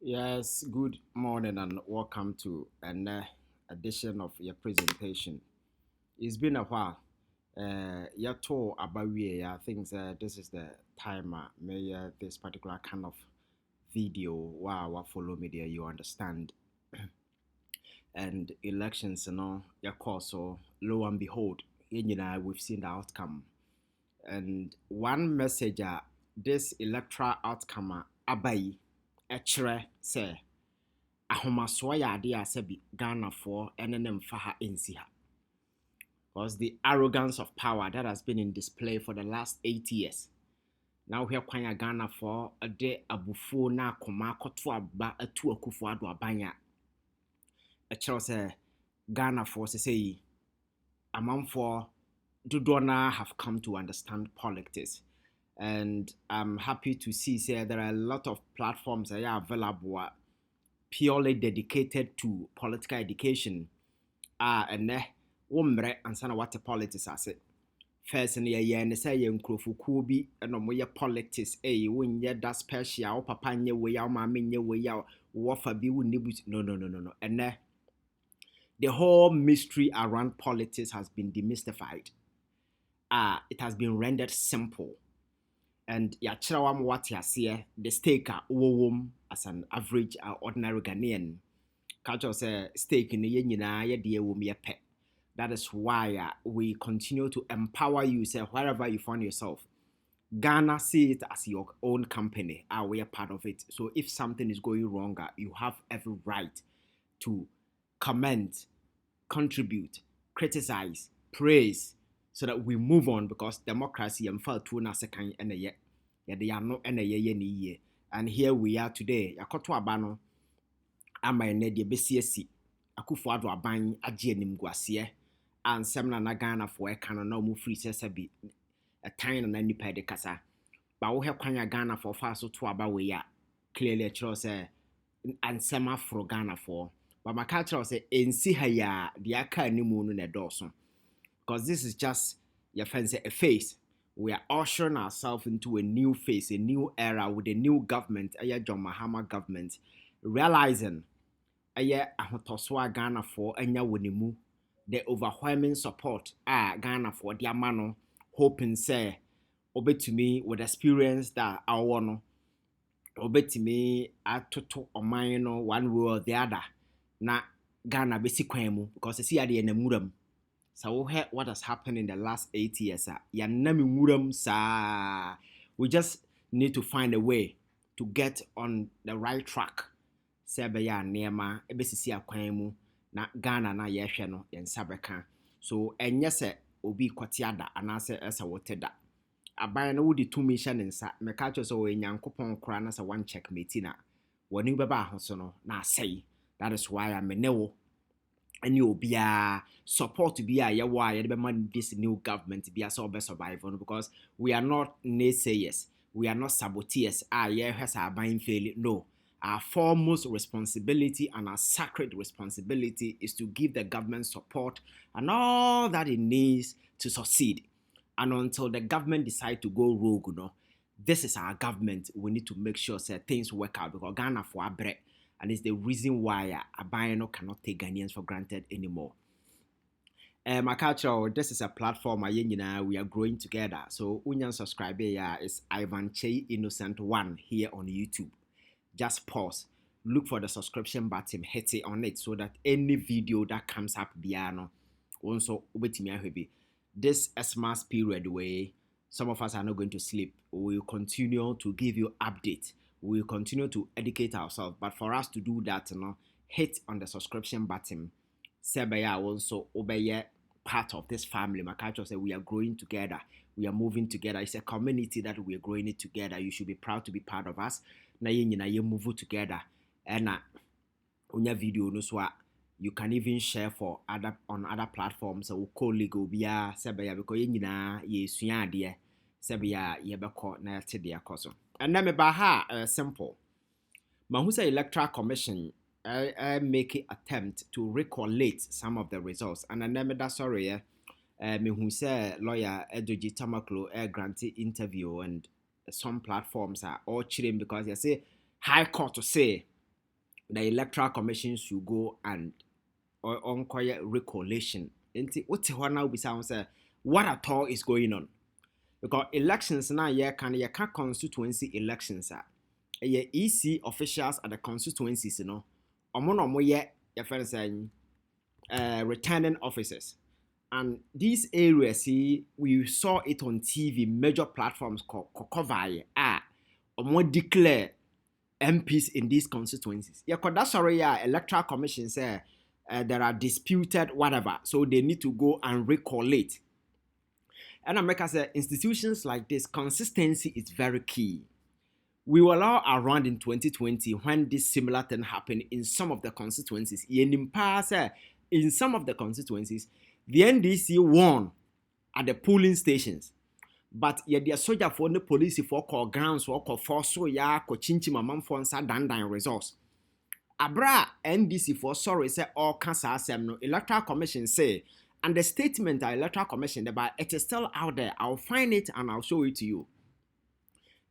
Yes, good morning and welcome to an edition of your presentation. It's been a while. You told about I think this is the time may this particular kind of video wow follow me there you understand and elections your course so lo and behold we've seen the outcome and one message this electoral outcome abai ɛkyerɛ sɛ ahomasoɔ yɛ adeɛ a sɛbi Ghanafoɔ ɛne ne mfa ha nsi ha. Because the arrogance of power that has been in display for the last 8 years. Now here kwan a Ghanafoɔ ɛde abufuo na akoma akɔto aba atu Akufo-Addo aban a ɛkyerɛ sɛ Ghanafoɔ sɛ yi amanfoɔ dodoɔ na have come to understand politics. And I'm happy to see there are a lot of platforms that are available purely dedicated to political education. And womre ansana what politics as it. First in ye ne say ye nkrofo bi no moye politics wonye that special papa nye we ya ma menye we ya wofa bi wonni no. And the whole mystery around politics has been demystified. It has been rendered simple. And yachira what you see the stake as an average ordinary Ghanaian. Culture say stake in the yen pet. That is why we continue to empower you, say wherever you find yourself. Ghana see it as your own company. We are part of it. So if something is going wrong, you have every right to comment, contribute, criticize, praise, so that we move on, because democracy and felt to na second and a yet they are not and a year. And here we are today. Yakoto abano ama ene de besiesi Akufo-Addo aban agye nimguasie and semna na Ghana for e kan na mu free sese bi a time na nipa de kasa ba wo he kwanya Ghana for fa so to aba we ya clearly chiro say ansem afro Ghana for but my culture say ensi ha ya de aka animu no na doso, because this is just your fancy a phase. We are ushering ourselves into a new phase, a new era with a new government, a John Mahama government, realizing ahotoswa Ghana for enya wonimu the overwhelming support Ghana for their mano hoping say obetumi with experience that I want obetumi atoto oman no one way or the other na Ghana besi kwan mu, because see ade na muram. So what has happened in the last 8 years we just need to find a way to get on the right track. Sebeya nema ebesisi akwan mu na Ghana na yehwe no yensabeka. So enye se obi kwatiada anase esa woteda aban na wodi two mission nsa meka cho so we nyankopon kora na se one checkmate na woni beba ahoso no na asai. That is why I'm a newo and you be a support to be a why this new government be a survival, because we are not naysayers, we are not saboteurs. Has our buying failure. No. Our foremost responsibility and our sacred responsibility is to give the government support and all that it needs to succeed. And until the government decide to go rogue, this is our government. We need to make sure things work out, because Ghana for our bread. And it's the reason why Abayano cannot take Ghanaians for granted anymore. My culture, this is a platform we are growing together. So Unyan subscriber is Ivan Che Innocent 1 here on YouTube. Just pause, look for the subscription button, hit it on it, so that any video that comes up biano also this Xmas period way, some of us are not going to sleep. We will continue to give you updates. We will continue to educate ourselves. But for us to do that, hit on the subscription button. Sebeya also obey part of this family. My culture say we are growing together. We are moving together. It's a community that we are growing it together. You should be proud to be part of us. Na ye move together. And on your video, you can even share for on other platforms. So colleague will be sebeya because ye suya dear. Sebeya ye beko na te dia koso. And then baha simple. Mahusa Electoral Commission make an attempt to recollate some of the results. And then that sorry, Mahusa lawyer Edoji Tamaklo granted interview, and some platforms are all chilling because they say High Court to say the Electoral Commission should go and unquire recollation. What at all is going on? Because elections now, you can constituency elections. EC officials at the constituencies, your friends saying returning officers. And these areas, we saw it on TV, major platforms cover or more declare MPs in these constituencies. That's already Electoral Commission say there are disputed whatever, so they need to go and recollate. And America say institutions like this, consistency is very key. We were all around in 2020 when this similar thing happened in some of the constituencies. In some of the constituencies, the NDC won at the polling stations. But the soldier for the police for call grounds or call force so chinchi mamam for dandan results. Abra NDC for sorry say all cancer assem no Electoral Commission say, and the statement the Electoral Commission but it is still out there. I'll find it and I'll show it to you.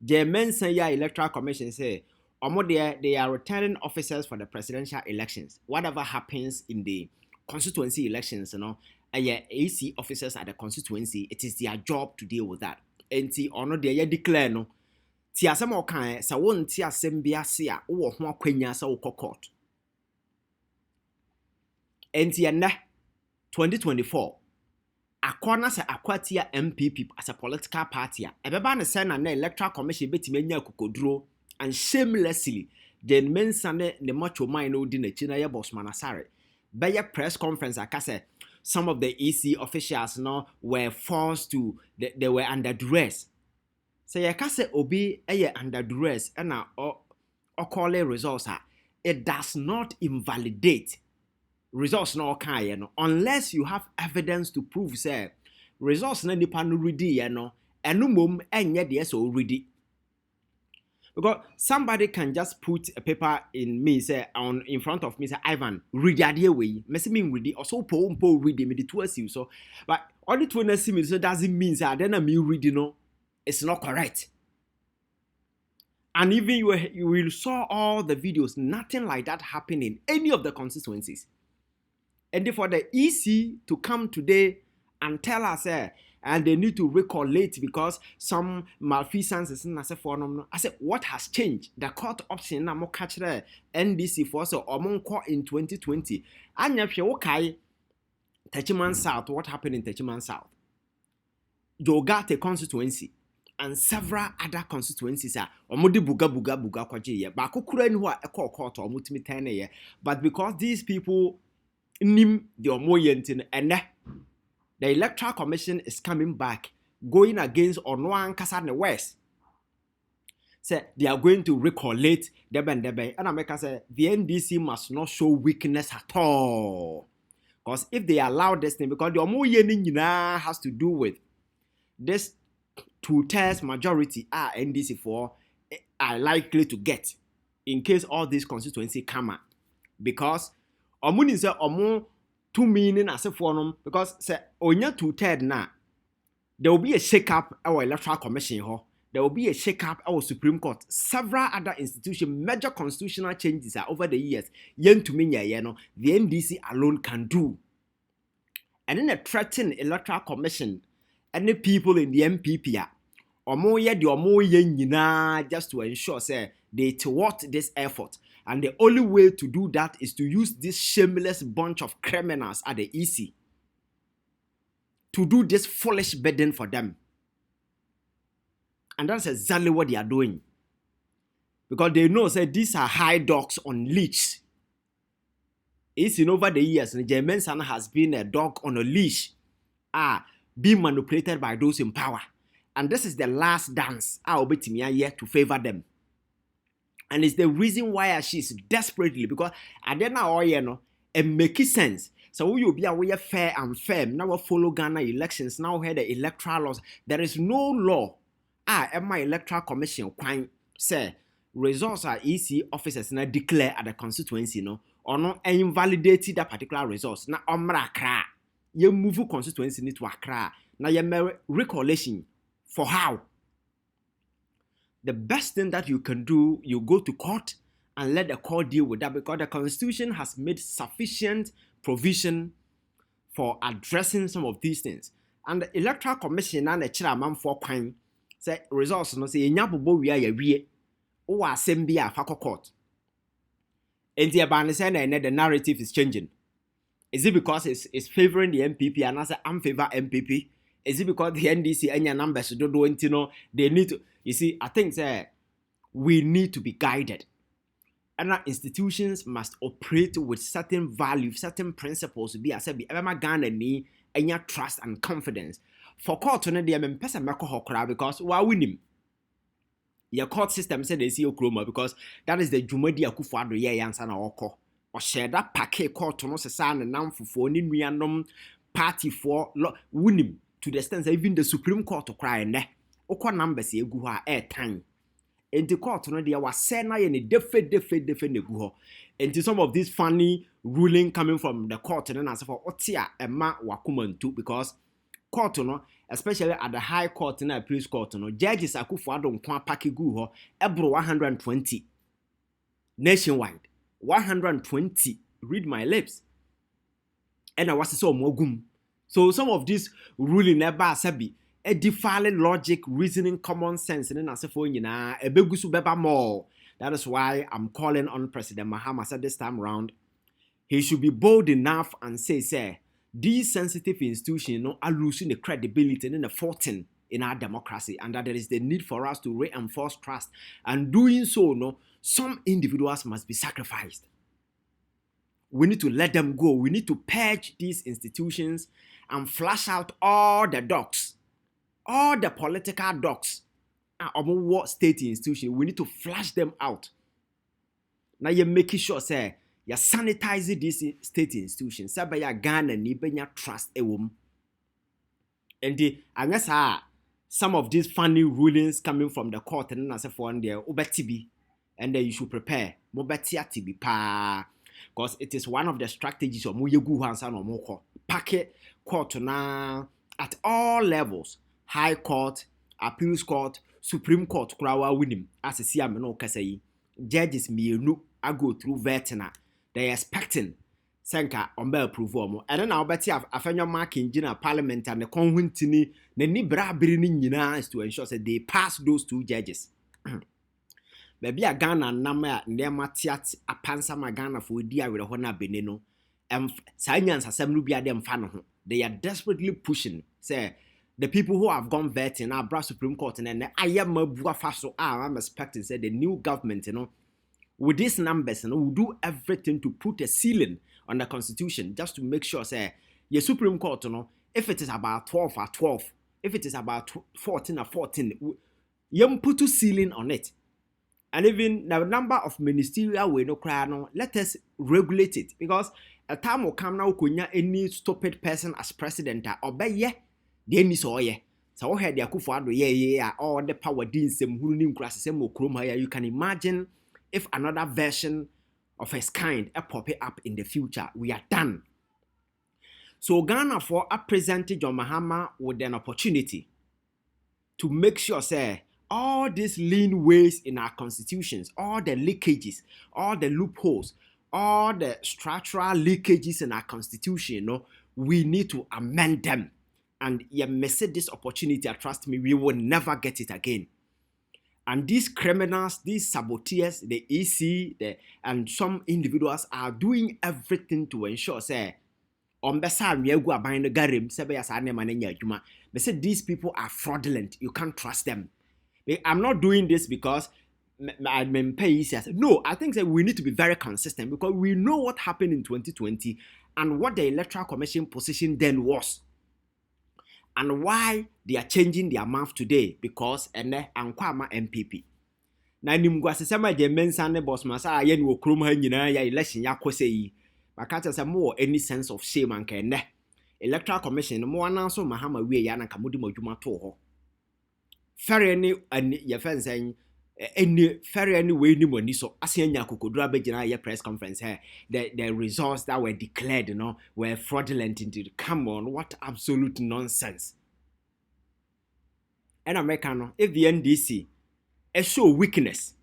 Jean Mensah Electoral Commission say, they are returning officers for the presidential elections. Whatever happens in the constituency elections, AC officers at the constituency, it is their job to deal with that. And they declare no. Tia some okay, sa won tia sembia sia, wo ho akwanya sa wo court. And 2024. Akwana se akwatia NPP as a political party. Ebeba ne say na Electoral Commission betime nya kokoduro and shamelessly Jean Mensah ne macho man no di na china ye boss manasare. By a press conference akase some of the EC officials were forced to they were under duress. So yakase obi under duress and call results it does not invalidate results no kind unless you have evidence to prove say results na nipa no ready eno mom enye de so ready. Because somebody can just put a paper in front of me say Ivan read the way me me ready or so po read me the two so but all the two see me so doesn't mean say then me read it's not correct. And even you will saw all the videos, nothing like that happened in any of the constituencies. And for the EC to come today and tell us, and they need to recollate because some malfeasance is in I said, what has changed? The court option na mo catch the NDC for so in 2020. And if you okay, Techiman South, what happened in Techiman South? Jogate constituency and several other constituencies are omodi buga kwaje ye. Ba kokura ni ho a ekọ court omutimi 10 ye. But because these people nim the omoyentin and the Electoral Commission is coming back, going against Onwan Kasa the West. Say they are going to recollate Deben. And America say the NDC must not show weakness at all. Because if they allow this thing, because the Omoyenin has to do with this 2/3 majority NDC for are likely to get in case all these constituency come out. Because Omuni say Omo 2 meaning as a forum because say onya 2/3 na there will be a shake up our Electoral Commission there will be a shake up our Supreme Court, several other institutions, major constitutional changes over the years the NDC alone can do. And then a threaten Electoral Commission and the people in the MPP just to ensure say they thwart this effort. And the only way to do that is to use this shameless bunch of criminals at the EC to do this foolish burden for them. And that's exactly what they are doing. Because they know that these are high dogs on leash. It's in over the years, Jean Mensah has been a dog on a leash, being manipulated by those in power. And this is the last dance yet to favor them. And it's the reason why she's desperately, because I don't know, it makes sense. So we will be aware fair and firm. Now we follow Ghana elections. Now we have the electoral laws. There is no law. My Electoral Commission say results are EC officers now declare at the constituency or not invalidate that particular results. Now Accra, you move constituency to Accra. Now you recollation for how. The best thing that you can do, you go to court and let the court deal with that, because the Constitution has made sufficient provision for addressing some of these things. And the Electoral Commission and the chairman for crime say results no say enyabobo wi ayawie o asem bi a fa court. Enti e ban say na the narrative is changing. Is it because it's favoring the NPP and I say I'm favor NPP? Is it because the NDC enya numbers do they need to, you see, I think we need to be guided. And our institutions must operate with certain values, certain principles. Be as be ever Ghana ni enya trust and confidence. For court no dey me person meko hokra because we win him. Your court system said they see okroma because that is the Jumadi Akufo-Addo ye yansa na okọ. Or share that packet court no se sa na namfofo ni nuanom party for win him to the extent that even the Supreme Court to cry ne. Okọ numbers egu ho a time. And the court no dey was say na ye ne defe egu ho. And some of these funny ruling coming from the court and as for otia ema wakumantu because court no, especially at the high court and appeals court no, judges Akufo-Addo nkwa paki gu ho ebro 120 nationwide 120, read my lips, and I was so mogum. So some of this ruling never sabi a defiling logic, reasoning, common sense, and then I say for you na a begusu beba more. That is why I'm calling on President Mahama said this time round, he should be bold enough and say, these sensitive institutions are losing the credibility and the fortune in our democracy, and that there is the need for us to reinforce trust. And doing so, some individuals must be sacrificed. We need to let them go. We need to purge these institutions and flush out all the dogs, all the political dogs. What state institution, we need to flush them out. Now you're making sure, say, you're sanitizing these state institutions. Say, by your Ghana, ni benya trust a woman. And unless some of these funny rulings coming from the court, and then I say for one there, obetibi, and then you should prepare. Mobetia tibi pa, because it is one of the strategies of Muyegu Hansan or Moko. Packet court na at all levels, high court, appeals court, Supreme Court, Krawa winning, as a CMNO Kasei, judges me I go through vetina. They expecting Senka on bell approval. And then I'll bet you I've found your mark in General Parliament and the Conwintini, the Nibra Birini is to ensure that they pass those two judges. Maybe a Ghana number near Matiat, a pansa Magana for dear with a Hona Benino, and Science has some Lubia them fan. They are desperately pushing, say. The people who have gone vetting our Bra Supreme Court and I am a faso I'm expecting say the new government, with these numbers, will do everything to put a ceiling on the Constitution just to make sure say your Supreme Court, if it is about 12 or 12, if it is about 14 or 14, you put a ceiling on it. And even the number of ministerial we no cry let us regulate it, because a time will come now kunya any stupid person as president or obey the enemy saw ye. So we had the Akufo-Addo all the power deans some who knew class same kroma. You can imagine if another version of his kind pop up in the future. We are done. So Ghana for a presented John Mahama with an opportunity to make sure say all these lean ways in our constitutions, all the leakages, all the loopholes, all the structural leakages in our constitution, we need to amend them. And you miss this opportunity, trust me, we will never get it again. And these criminals, these saboteurs, the EC, and some individuals are doing everything to ensure, say, these people are fraudulent. You can't trust them. I'm not doing this because no, I think that we need to be very consistent because we know what happened in 2020 and what the Electoral Commission position then was. And why they are changing their mouth today because Ankwama NPP. Na nimgwase sema Jean Mensah ne boss masa aye ni okrom ha nyina ya election yakose yi. Makata say more any sense of shame anka ene. Electoral Commission mo ananso Mahama wie ya na kamudi madwuma to ho. Ferry any ye fence any ferry any way ni money so asenya kokodura begina ye press conference here the results that were declared were fraudulent indeed. Come on, what absolute nonsense. And American if the NDC show weakness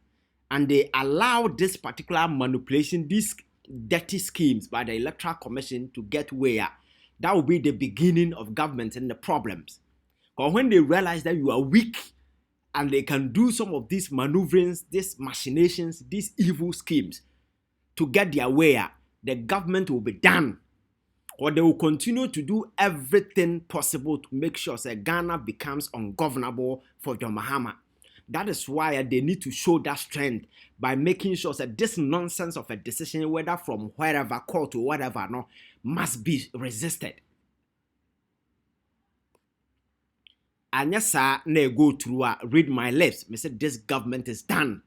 and they allow this particular manipulation, these dirty schemes by the Electoral Commission to get where, that will be the beginning of government and the problems. Because when they realize that you are weak and they can do some of these maneuverings, these machinations, these evil schemes to get their way, the government will be done. Or they will continue to do everything possible to make sure that Ghana becomes ungovernable for John Mahama. That is why they need to show that strength by making sure that this nonsense of a decision, whether from wherever, court or whatever, no, must be resisted. And yes, sir, they go through, read my lips. I said, this government is done.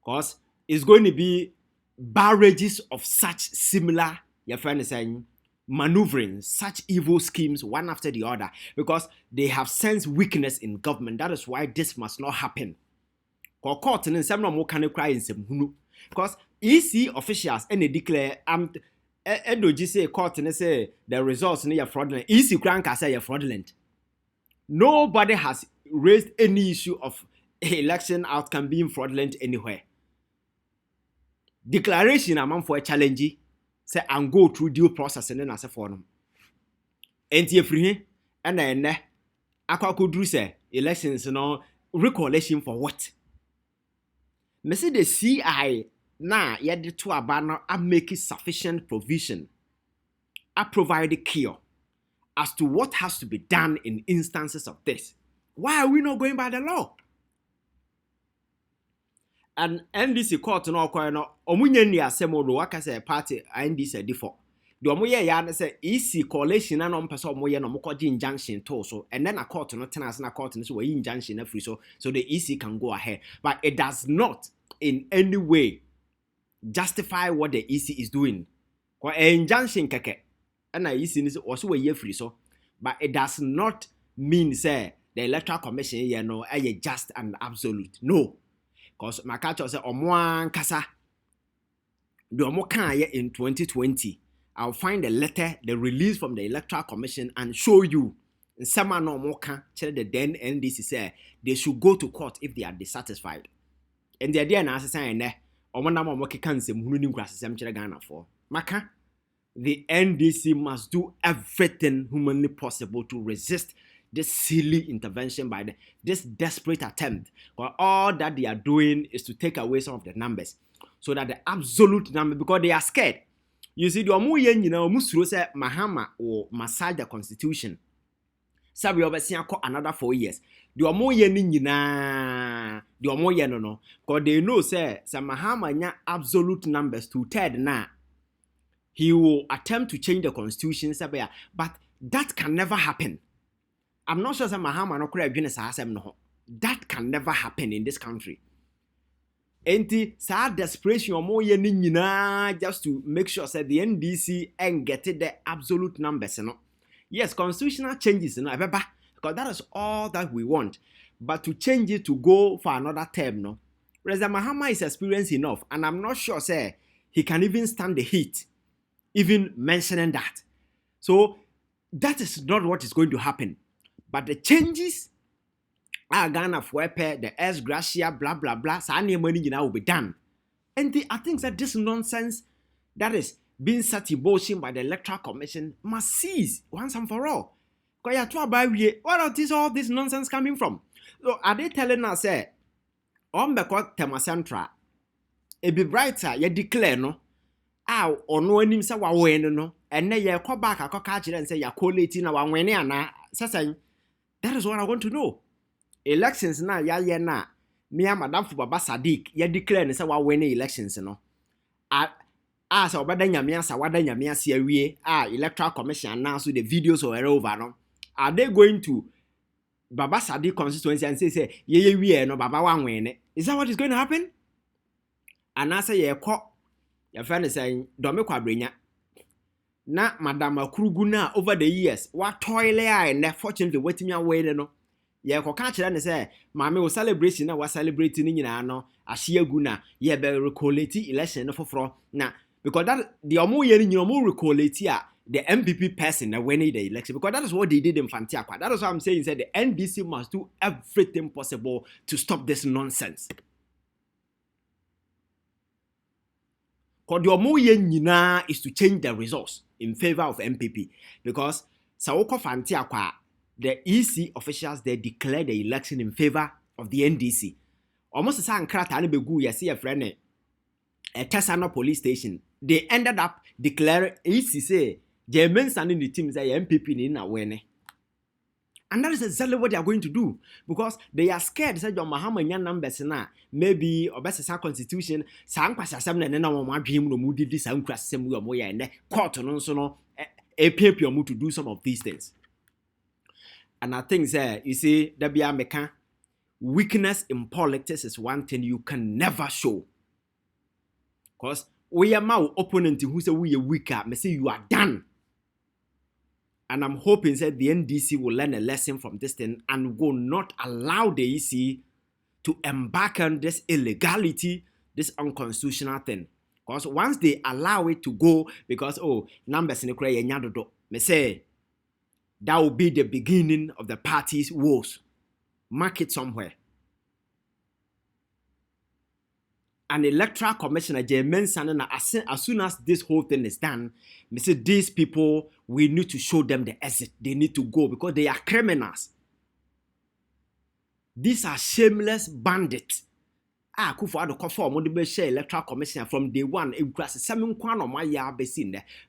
Because it's going to be barrages of such similar, your friend is saying, maneuvering, such evil schemes one after the other, because they have sensed weakness in government. That is why this must not happen. Because EC officials and they declare say court and say the results are fraudulent. EC crank say you're fraudulent. Nobody has raised any issue of election outcome being fraudulent anywhere. Declaration among for a challenge say and go through due process and then as a forum. Enti free and then akwa kodru say elections no recollection for what? Me say the CI na yet to abana I make sufficient provision. I provide a cure as to what has to be done in instances of this. Why are we not going by the law? And NDC court no kwa no omunye ni asemo do waka say party NDC defo. The omoye ya na say EC coalition na no mpese omoye no mokọ injunction to so, and then a court no tenas na court no so we injunction na free so the EC can go ahead, but it does not in any way justify what the EC is doing. Kwa injunction keke and na EC ni also we free so, but it does not mean say the Electoral Commission you know just and absolute. No. Because my culture said Omoan Kasa the Omokan in 2020. I'll find the letter, the release from the Electoral Commission and show you. And some no Omokan tell the then NDC say they should go to court if they are dissatisfied. And the idea now saying there Omonama Moki can say Munim grass Ghana for Maka. The NDC must do everything humanly possible to resist this silly intervention by this desperate attempt. Because all that they are doing is to take away some of the numbers. So that the absolute number, because they are scared. You see, the Omuyen, you know, Musro say Mahama or massage the constitution. Sabi obesian ko another 4 years. The Omuyen na the Omuyen no. Because they know say Mahama nya absolute numbers to third na. He will attempt to change the constitution, but that can never happen. I'm not sure that Mahama no kura adwene saa asem no. That can never happen in this country. Enti sa desperation omo ye ni nyina just to make sure that the NDC and get the absolute numbers no. Yes, constitutional changes no ebeba because that is all that we want. But to change it to go for another term no. President Mahama is experienced enough and I'm not sure say he can even stand the heat even mentioning that. So that is not what is going to happen. But the changes are Ghana for the S Gracia, blah blah blah, so any money will be done. And I think that this nonsense that is being set in motion by the Electoral Commission must cease once and for all. Because what are all this nonsense coming from? So are they telling us say on the court tema central it be brighter you declare no or no him say wa win no and then you come back and say you're collating na wa win na say. That is what I want to know. Elections na ya na me and Madam Baba Sadiq ya declare and say wa win elections no. So obada nyame asa wada nyame ase awie Electoral Commission now so the videos are over no. Are they going to Baba Sadiq constituency and say ye wie no Baba wan win? Is that what is going to happen? And I say ye ko your friend is saying Dome Kwabrenya na Madam Akuruguna over the years what toilet and fortunately waiting away no ye ko ka kire ne say mama we celebration na we celebrating nyina no ahye aguna ye be recollect election no foforo na because that the omo ye nyina omo recollect the NPP person that winning the election, because that is what they did in Fantiakwa. That is what I'm saying. Said the NDC must do everything possible to stop this nonsense. Because the omo is to change the results in favor of NPP. Because Sawoko Fantiakwa, the EC officials, they declared the election in favor of the NDC. Almost the same krata ni begu ya see a friend Tesano police station. They ended up declaring EC say Jean Mensah and the team say NPP in awene. And that is exactly what they are going to do, because they are scared. Say John Mahama numbers na maybe obesa constitution sa nkwasa asem na na mo adwem no mu didi sa nkwasa asem wo mo ya ne court no so no appear to do some of these things. And I think say you see there be a meka weakness in politics is one thing you can never show, because we are my opponent who say we are weaker, me say you are done. And I'm hoping that the NDC will learn a lesson from this thing and will not allow the EC to embark on this illegality, this unconstitutional thing. Because once they allow it to go, because numbers in the cray me say that will be the beginning of the party's woes. Mark it somewhere. An electoral commissioner, Jean Mensah, as soon as this whole thing is done, they say these people, we need to show them the exit. They need to go because they are criminals. These are shameless bandits. Kufu ado kofo mo de be share electoral commissioner from day one. They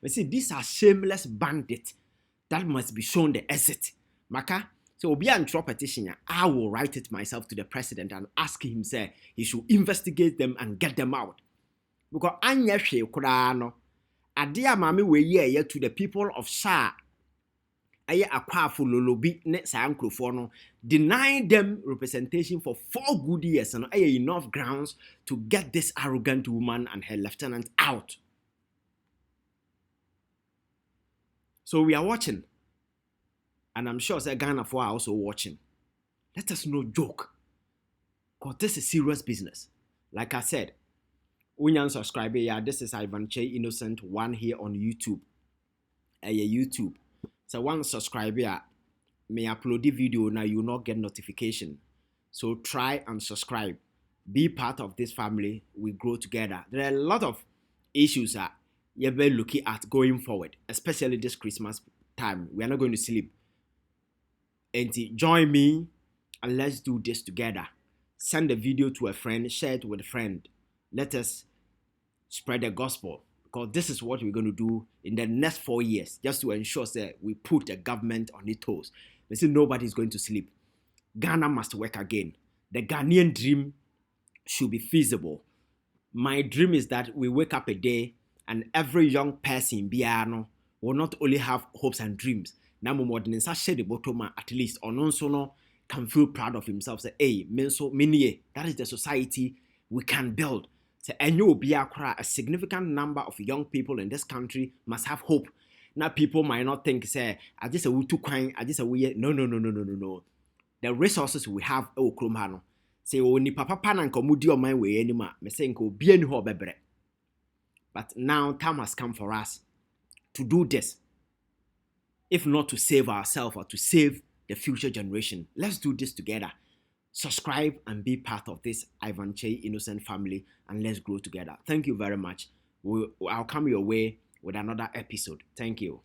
say these are shameless bandits that must be shown the exit. Maka. So Obi Antro petition, I will write it myself to the president and ask him, say, he should investigate them and get them out. Because anya hwe kura no, ade amame we ye to the people of Sha, aye akwafu lolobi ne sa nkrofo no, denying them representation for 4 good years and aye enough grounds to get this arrogant woman and her lieutenant out. So we are watching. And I'm sure Ghana for are also watching. Let us no joke. Because this is serious business. Like I said, Unyan subscriber, yeah, this is Ivan Che Innocent one here on YouTube. YouTube. So one subscriber may upload the video now, you will not get notification. So try and subscribe. Be part of this family. We grow together. There are a lot of issues that you're very looking at going forward, especially this Christmas time. We are not going to sleep. And join me and let's do this together. Send the video to a friend, share it with a friend. Let us spread the gospel, because this is what we're going to do in the next 4 years, just to ensure that we put the government on its toes. They say nobody's going to sleep. Ghana must work again. The Ghanaian dream should be feasible. My dream is that we wake up a day and every young person biano will not only have hopes and dreams, now more than share the bottom at least, or no can feel proud of himself. Say, hey, that is the society we can build. Say, and you will be a significant number of young people in this country must have hope. Now people might not think, say, I just a too kind, I just a weird. No. The resources we have, Kromano. Say, ni papa and komudi on my way anymore. Me saying go be any ho bebre. But now time has come for us to do this. If not to save ourselves or to save the future generation. Let's do this together. Subscribe and be part of this Ivan Che Innocent family, and let's grow together. Thank you very much. I'll come your way with another episode. Thank you.